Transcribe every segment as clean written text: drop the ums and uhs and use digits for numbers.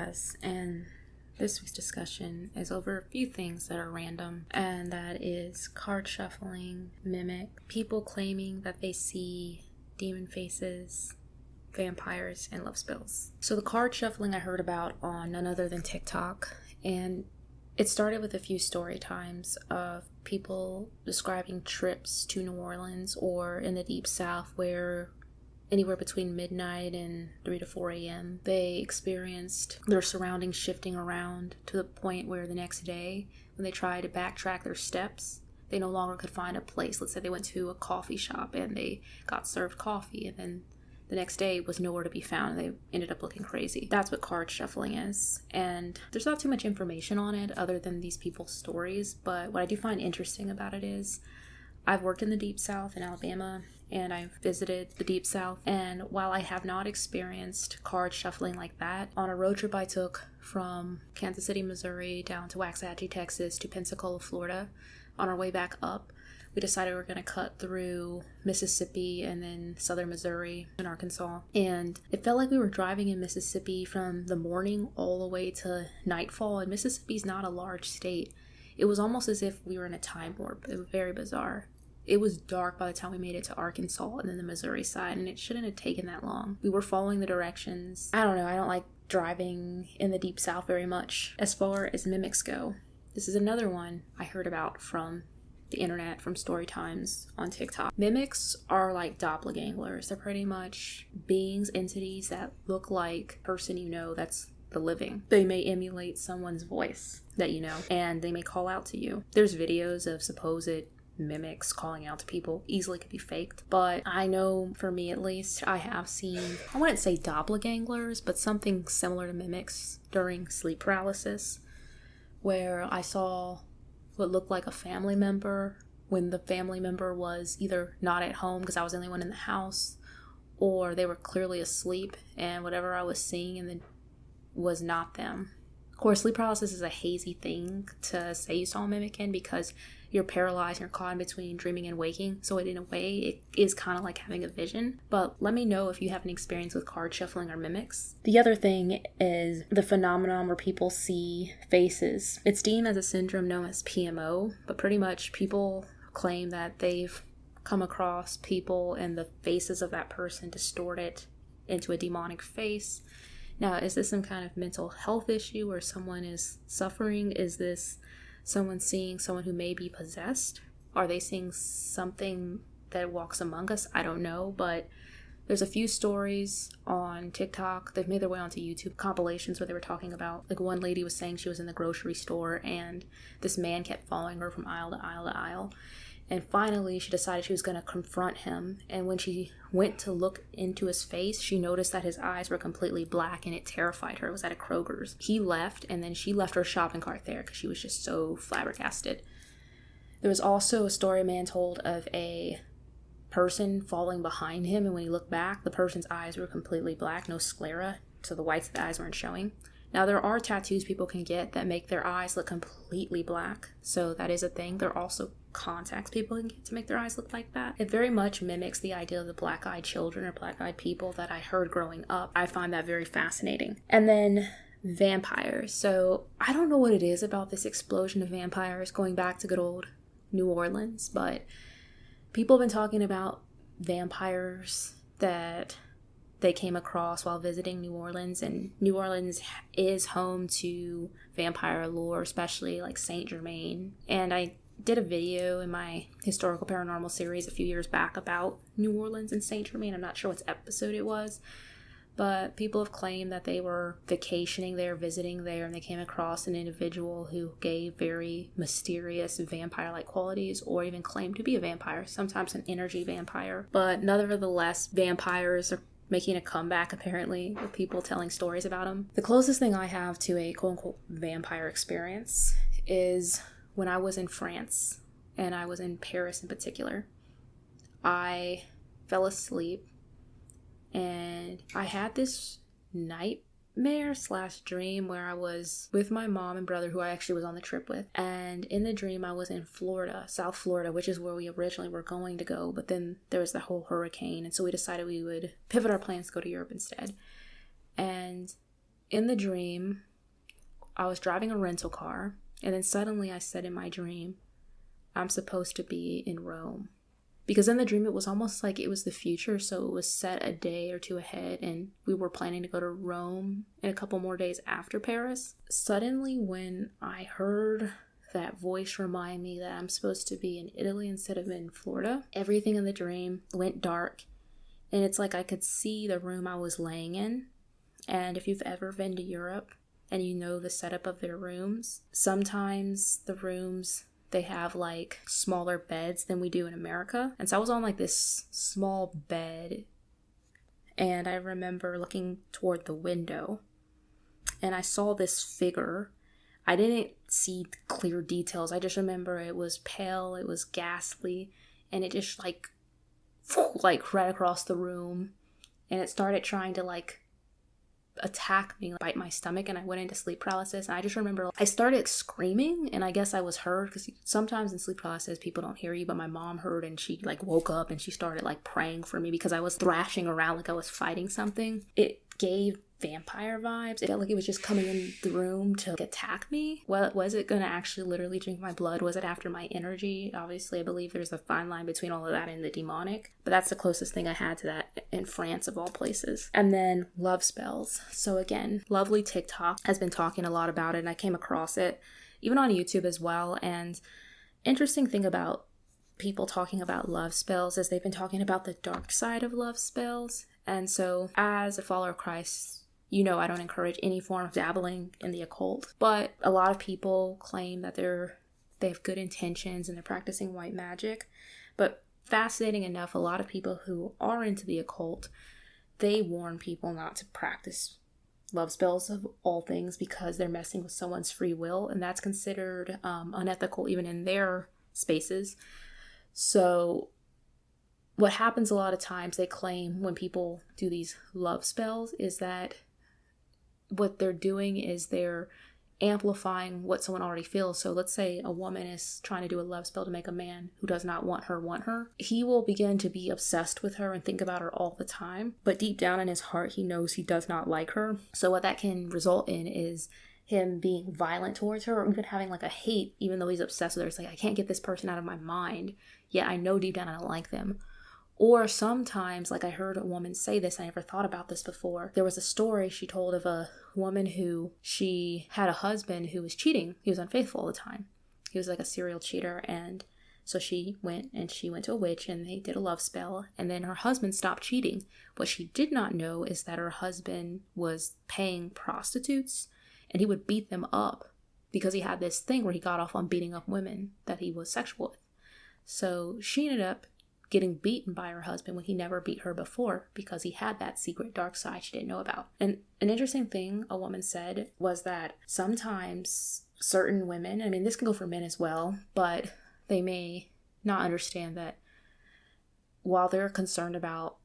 podcast, and this week's discussion is over a few things that are random, and that is card shuffling, mimic, people claiming that they see demon faces, vampires, and love spells. So the card shuffling I heard about on none other than TikTok, and it started with a few story times of people describing trips to New Orleans or in the Deep South where anywhere between midnight and 3 to 4 a.m. they experienced their surroundings shifting around to the point where the next day, when they tried to backtrack their steps, they no longer could find a place. Let's say they went to a coffee shop and they got served coffee, and then the next day was nowhere to be found, and they ended up looking crazy. That's what card shuffling is. And there's not too much information on it other than these people's stories, but what I do find interesting about it is I've worked in the Deep South in Alabama, and I've visited the Deep South, and while I have not experienced card shuffling like that, on a road trip I took from Kansas City, Missouri down to Waxahachie, Texas to Pensacola, Florida, on our way back up, we decided we were going to cut through Mississippi and then southern Missouri and Arkansas. And it felt like we were driving in Mississippi from the morning all the way to nightfall. And Mississippi's not a large state. It was almost as if we were in a time warp. It was very bizarre. It was dark by the time we made it to Arkansas and then the Missouri side, and it shouldn't have taken that long. We were following the directions. I don't know, I don't like driving in the Deep South very much. As far as mimics go, this is another one I heard about from the internet, from story times on TikTok. Mimics are like doppelgangers. They're pretty much beings, entities that look like a person you know that's the living. They may emulate someone's voice that you know, and they may call out to you. There's videos of supposed mimics calling out to people. Easily could be faked, but I know, for me at least, I have seen, I wouldn't say doppelgangers, but something similar to mimics during sleep paralysis, where I saw what looked like a family member when the family member was either not at home because I was the only one in the house, or they were clearly asleep, and whatever I was seeing and then was not them. Of course, sleep paralysis is a hazy thing to say you saw a mimic in because you're paralyzed and you're caught in between dreaming and waking. So in a way, it is kind of like having a vision. But let me know if you have an experience with card shuffling or mimics. The other thing is the phenomenon where people see faces. It's deemed as a syndrome known as PMO, but pretty much people claim that they've come across people and the faces of that person distorted into a demonic face. Now, is this some kind of mental health issue where someone is suffering? Is this someone seeing someone who may be possessed? Are they seeing something that walks among us? I don't know, but there's a few stories on TikTok. They've made their way onto YouTube compilations where they were talking about, like, one lady was saying she was in the grocery store and this man kept following her from aisle to aisle to aisle. And finally, she decided she was going to confront him. And when she went to look into his face, she noticed that his eyes were completely black, and it terrified her. It was at a Kroger's. He left, and then she left her shopping cart there because she was just so flabbergasted. There was also a story a man told of a person falling behind him, and when he looked back, the person's eyes were completely black, no sclera, so the whites of the eyes weren't showing. Now, there are tattoos people can get that make their eyes look completely black, so that is a thing. There are also contacts people can get to make their eyes look like that. It very much mimics the idea of the black-eyed children or black-eyed people that I heard growing up. I find that very fascinating. And then vampires. So I don't know what it is about this explosion of vampires going back to good old New Orleans, but people have been talking about vampires that they came across while visiting New Orleans, and New Orleans is home to vampire lore, especially like Saint Germain. And I did a video in my historical paranormal series a few years back about New Orleans and Saint Germain. I'm not sure what episode it was, but people have claimed that they were vacationing there, visiting there, and they came across an individual who gave very mysterious vampire-like qualities, or even claimed to be a vampire, sometimes an energy vampire. But nevertheless, vampires are making a comeback, apparently, with people telling stories about them. The closest thing I have to a quote-unquote vampire experience is when I was in France, and I was in Paris in particular. I fell asleep, and I had this nightmare/dream where I was with my mom and brother, who I actually was on the trip with. And in the dream, I was in Florida, South Florida, which is where we originally were going to go. But then there was the whole hurricane, and so we decided we would pivot our plans to go to Europe instead. And in the dream, I was driving a rental car, and then suddenly I said in my dream, I'm supposed to be in Rome. Because in the dream, it was almost like it was the future, so it was set a day or two ahead, and we were planning to go to Rome in a couple more days after Paris. Suddenly, when I heard that voice remind me that I'm supposed to be in Italy instead of in Florida, everything in the dream went dark, and it's like I could see the room I was laying in. And if you've ever been to Europe and you know the setup of their rooms, sometimes the rooms, they have like smaller beds than we do in America. And so I was on like this small bed, and I remember looking toward the window, and I saw this figure. I didn't see clear details. I just remember it was pale, it was ghastly, and it just like right across the room, and it started trying to like attack me, bite my stomach, and I went into sleep paralysis. And I just remember I started screaming, and I guess I was heard, because sometimes in sleep paralysis people don't hear you, but my mom heard, and she like woke up and she started like praying for me because I was thrashing around like I was fighting something. It gave vampire vibes. It felt like it was just coming in the room to attack me. Well, was it going to actually literally drink my blood? Was it after my energy? Obviously, I believe there's a fine line between all of that and the demonic, but that's the closest thing I had to that in France, of all places. And then love spells. So again, lovely TikTok has been talking a lot about it, and I came across it even on YouTube as well. And interesting thing about people talking about love spells is they've been talking about the dark side of love spells. And so as a follower of Christ, you know, I don't encourage any form of dabbling in the occult, but a lot of people claim that they have good intentions and they're practicing white magic. But fascinating enough, a lot of people who are into the occult, they warn people not to practice love spells of all things because they're messing with someone's free will, and that's considered unethical even in their spaces. So what happens a lot of times, they claim when people do these love spells, is that what they're doing is they're amplifying what someone already feels. So let's say a woman is trying to do a love spell to make a man who does not want her. He will begin to be obsessed with her and think about her all the time. But deep down in his heart, he knows he does not like her. So what that can result in is him being violent towards her, or even having like a hate, even though he's obsessed with her. It's like, I can't get this person out of my mind, yet I know deep down I don't like them. Or sometimes, like I heard a woman say this, I never thought about this before. There was a story she told of a woman who, she had a husband who was cheating. He was unfaithful all the time. He was like a serial cheater. And so she went to a witch, and they did a love spell. And then her husband stopped cheating. What she did not know is that her husband was paying prostitutes, and he would beat them up because he had this thing where he got off on beating up women that he was sexual with. So she ended up getting beaten by her husband when he never beat her before, because he had that secret dark side she didn't know about. And an interesting thing a woman said was that sometimes certain women, I mean, this can go for men as well, but they may not understand that while they're concerned about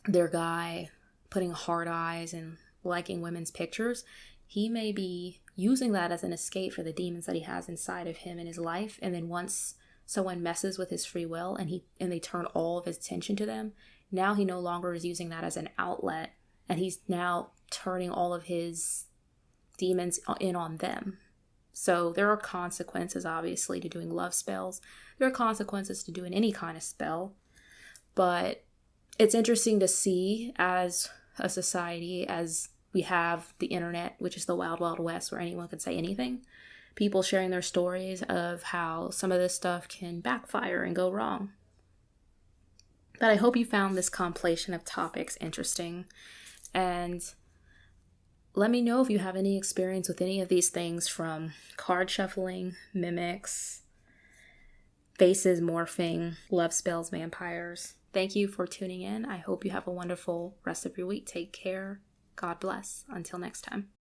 their guy putting hard eyes and liking women's pictures, he may be using that as an escape for the demons that he has inside of him in his life. And then once someone messes with his free will and they turn all of his attention to them, now he no longer is using that as an outlet, and he's now turning all of his demons in on them. So there are consequences, obviously, to doing love spells. There are consequences to doing any kind of spell, but it's interesting to see as a society, as we have the internet, which is the wild, wild west where anyone can say anything. People sharing their stories of how some of this stuff can backfire and go wrong. But I hope you found this compilation of topics interesting. And let me know if you have any experience with any of these things, from card shuffling, mimics, faces morphing, love spells, vampires. Thank you for tuning in. I hope you have a wonderful rest of your week. Take care. God bless. Until next time.